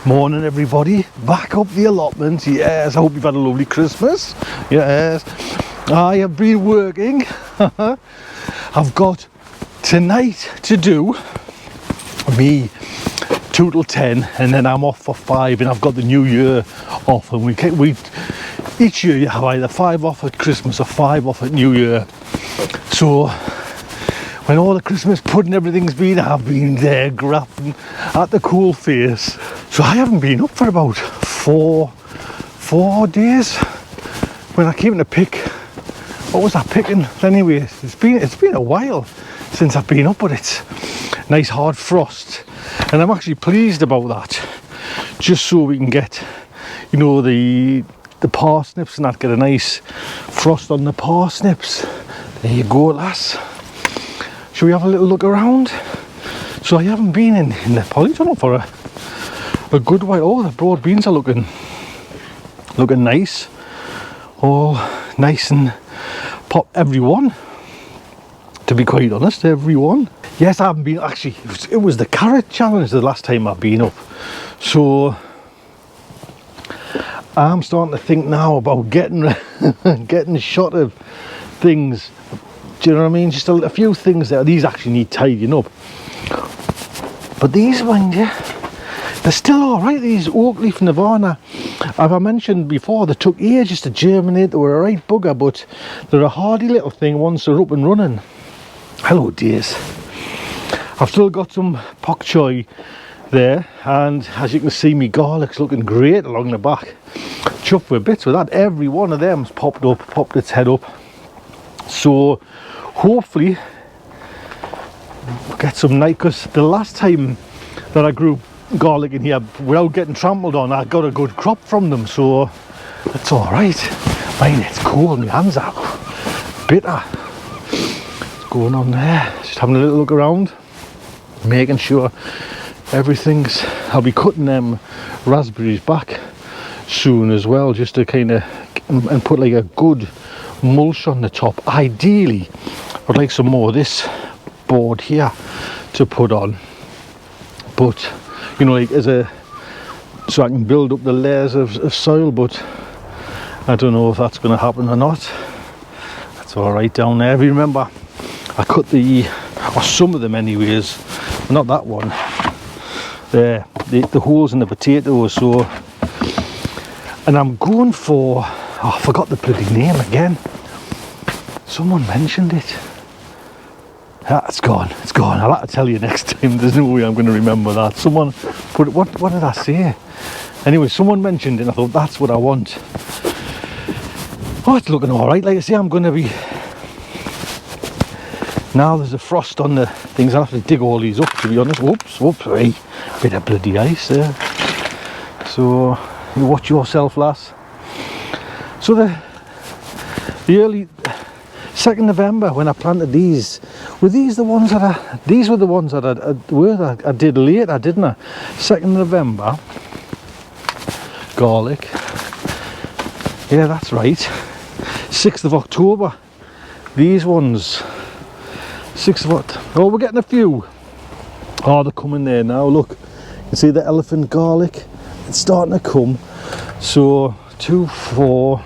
Morning everybody, back up the allotment. Yes, I hope you've had a lovely Christmas. Yes, I have been working. I've got tonight to do me 2 till 10 and then I'm off for 5, and I've got the new year off, and we each year you have either 5 off at Christmas or 5 off at New Year. So when all the Christmas pudding everything's been, I've been there grabbing at the cool face. So I haven't been up for about four days. When I came to pick, what was I picking anyway? It's been a while since I've been up, but it's nice hard frost, and I'm actually pleased about that. Just so we can get, you know, the parsnips and that, get a nice frost on the parsnips. There you go, lass. Shall we have a little look around? So I haven't been in the Polytunnel for a good while. Oh, the broad beans are looking nice. All nice and pop, everyone. To be quite honest, everyone. Yes, I haven't been, actually, it was the carrot challenge the last time I've been up. So I'm starting to think now about getting a shot of things. Do you know what I mean? Just a few things there. These actually need tidying up. But these, mind you, they're still alright. These oak leaf Nirvana, as I mentioned before, they took ages to germinate. They were a right bugger, but they're a hardy little thing once they're up and running. Hello dears. I've still got some pak choi there, and as you can see, my garlic's looking great along the back. Chuffed with bits with that. Every one of them's popped its head up. So hopefully we'll get some nice, because the last time that I grew garlic in here without getting trampled on, I got a good crop from them, so that's all right. Mine, it's cold, my hands are bitter. What's going on there? Just having a little look around, making sure everything's, I'll be cutting them raspberries back soon as well, just to kind of, and put like a good mulch on the top. Ideally I'd like some more of this board here to put on, but you know, like so I can build up the layers of soil, but I don't know if that's going to happen or not. That's all right down there. If you remember, I cut or some of them anyways, not that one there, the holes in the potatoes. So, and I'm going for, oh, I forgot the bloody name again. Someone mentioned it. Ah, it's gone. I'll have to tell you next time. There's no way I'm going to remember that. Someone put it, what did I say? Anyway, someone mentioned it and I thought that's what I want. Oh, it's looking alright. Like I say, I'm going to be, now there's a frost on the things, I'll have to dig all these up, to be honest. Whoops, hey, bit of bloody ice there. So you watch yourself, lass. So the early 2nd November when I planted these, were these the ones that these were the ones that I did later, didn't I? 2nd November, garlic, yeah, that's right. 6th of October, these ones, 6th of October, oh, we're getting a few. Oh, they're coming there now, look, you can see the elephant garlic, it's starting to come. So 2, 4,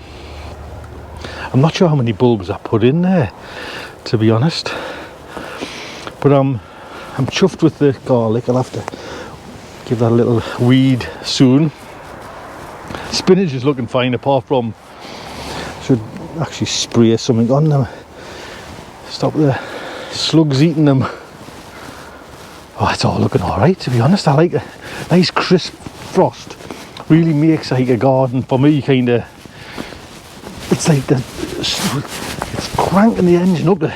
I'm not sure how many bulbs I put in there, to be honest, but I'm chuffed with the garlic. I'll have to give that a little weed soon. Spinach is looking fine, apart from, should actually spray something on them, stop the slugs eating them. Oh, it's all looking all right, to be honest. I like a nice crisp frost. Really makes like a garden for me, kind of. It's like it's cranking the engine up to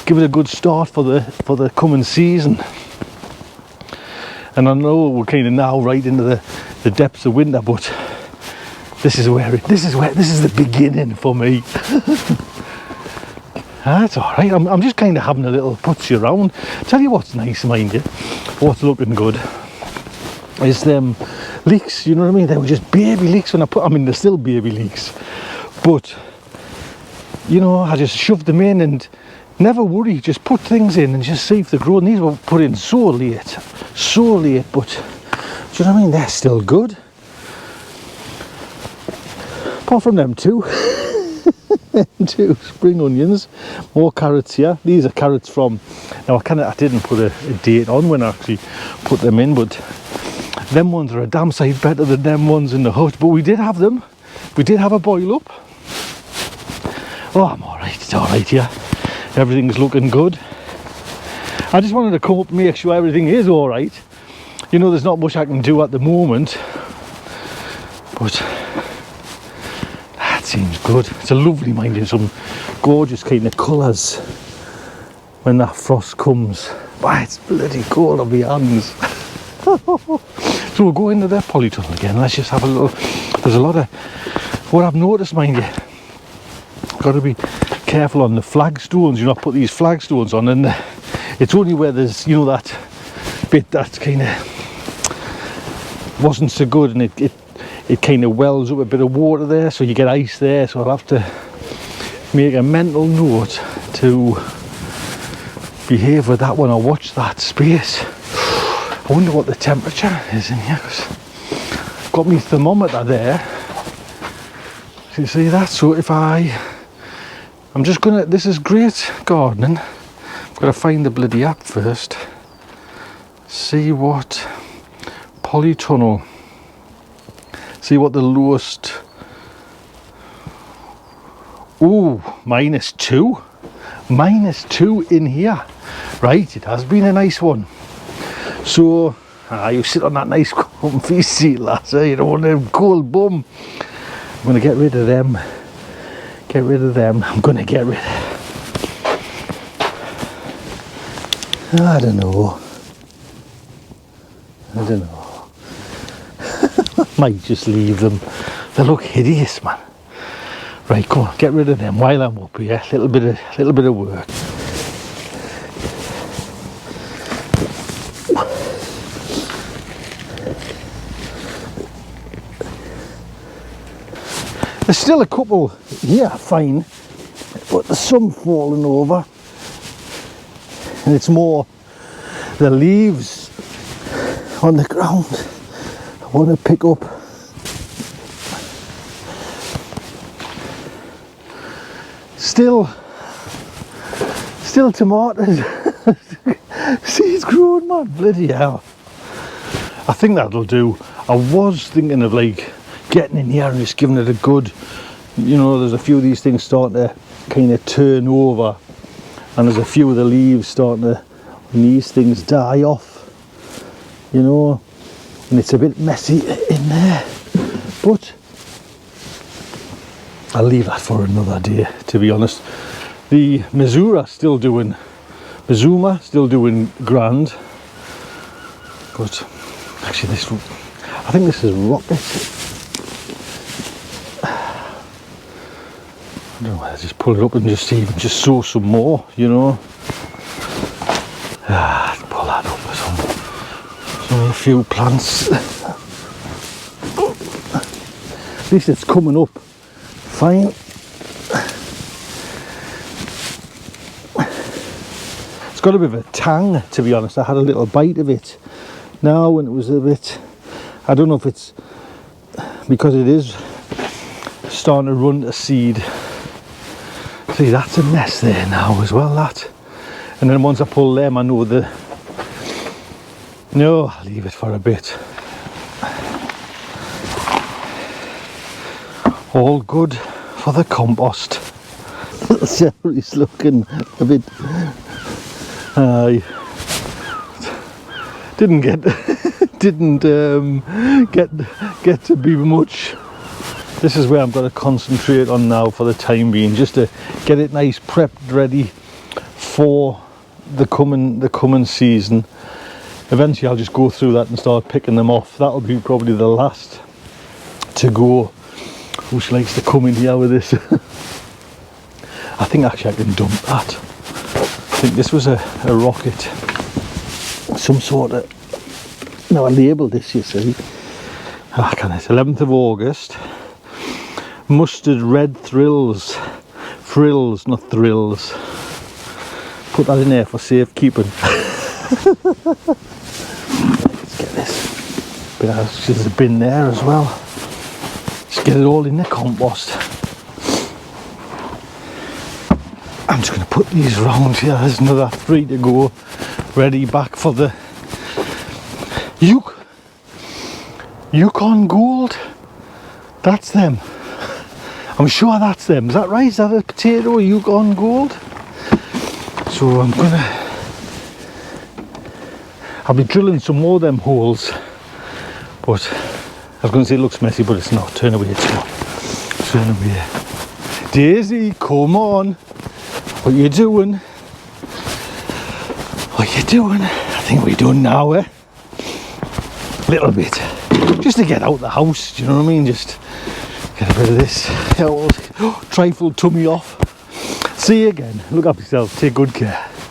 give it a good start for the coming season. And I know we're kind of now right into the depths of winter, but this is the beginning for me. That's all right. I'm just kind of having a little putsy around. Tell you what's nice, mind you, what's looking good is them leeks. You know what I mean? They were just baby leeks when I mean, they're still baby leeks, but you know, I just shoved them in and never worry, just put things in and just see if they grow. And these were put in so late, but Do you know what I mean? They're still good. Apart from them two. Two spring onions. More carrots here. These are carrots from... Now I didn't put a date on when I actually put them in, but them ones are a damn sight better than them ones in the hut. But we did have them. We did have a boil up. Oh, I'm alright. It's alright here. Everything's looking good. I just wanted to come up and make sure everything is alright. You know, there's not much I can do at the moment, but that seems good. It's a lovely, mind you, some gorgeous kind of colours when that frost comes. But it's bloody cold on my hands. So we'll go into the polytunnel again. Let's just have a little... There's a lot of... What I've noticed, mind you, got to be careful on the flagstones. You know, I put these flagstones on, and it's only where there's, you know, that bit that's kind of wasn't so good, and it kind of wells up a bit of water there, so you get ice there. So I'll have to make a mental note to behave with that one. I'll watch that space. I wonder what the temperature is in here, because I've got my thermometer there. So you see that? So if I'm just gonna, this is great gardening. I've got to find the bloody app first. See what Polytunnel. See what the lowest. Ooh, -2. -2 in here. Right, it has been a nice one. So, you sit on that nice comfy seat, lass. You don't want a cold bum. I'm going to get rid of them. Get rid of them. I'm going to get rid of... I don't know. Might just leave them. They look hideous, man. Right, go on, get rid of them while I'm up here. Little bit of work. There's still a couple here, fine, but there's some falling over, and it's more the leaves on the ground I want to pick up. Still tomatoes. See, it's growing, man. Bloody hell. I think that'll do. I was thinking of like getting in here and just giving it a good, you know, there's a few of these things starting to kind of turn over, and there's a few of the leaves starting to, when these things die off, you know, and it's a bit messy in there, but I'll leave that for another day, to be honest. The Mizuma still doing grand, but actually this, I think this is rocket. I don't know whether to just pull it up and just see, even just sow some more, you know. Pull that up with some a few plants. At least it's coming up fine. It's got a bit of a tang, to be honest. I had a little bite of it now when it was a bit, I don't know if it's because it is starting to run to seed. See, that's a mess there now as well, that. And then once I pull them, I know the... No, I'll leave it for a bit. All good for the compost. Celery's looking a bit... didn't get to be much. This is where I'm going to concentrate on now for the time being, just to get it nice prepped, ready for the coming season. Eventually I'll just go through that and start picking them off. That'll be probably the last to go. Who likes to come in here with this? I think actually I can dump that. I think this was a rocket, some sort of... No, I labelled this, you see. Can it? 11th of August. Mustard red frills, not thrills. Put that in there for safekeeping. Let's get this There's a bin there as well. Just get it all in the compost. I'm just going to put these round here. There's another 3 to go, ready back for the Yukon Gold. That's them. I'm sure that's them. Is that right? Is that a potato Yukon Gold? So I'll be drilling some more of them holes. But I was going to say it looks messy, but it's not. Turn away, it's not. Turn away. Daisy, come on. What you doing? What you doing? I think we're done now, eh? Little bit. Just to get out the house, do you know what I mean? Just get a bit of this old trifle tummy off. See you again. Look after yourself. Take good care.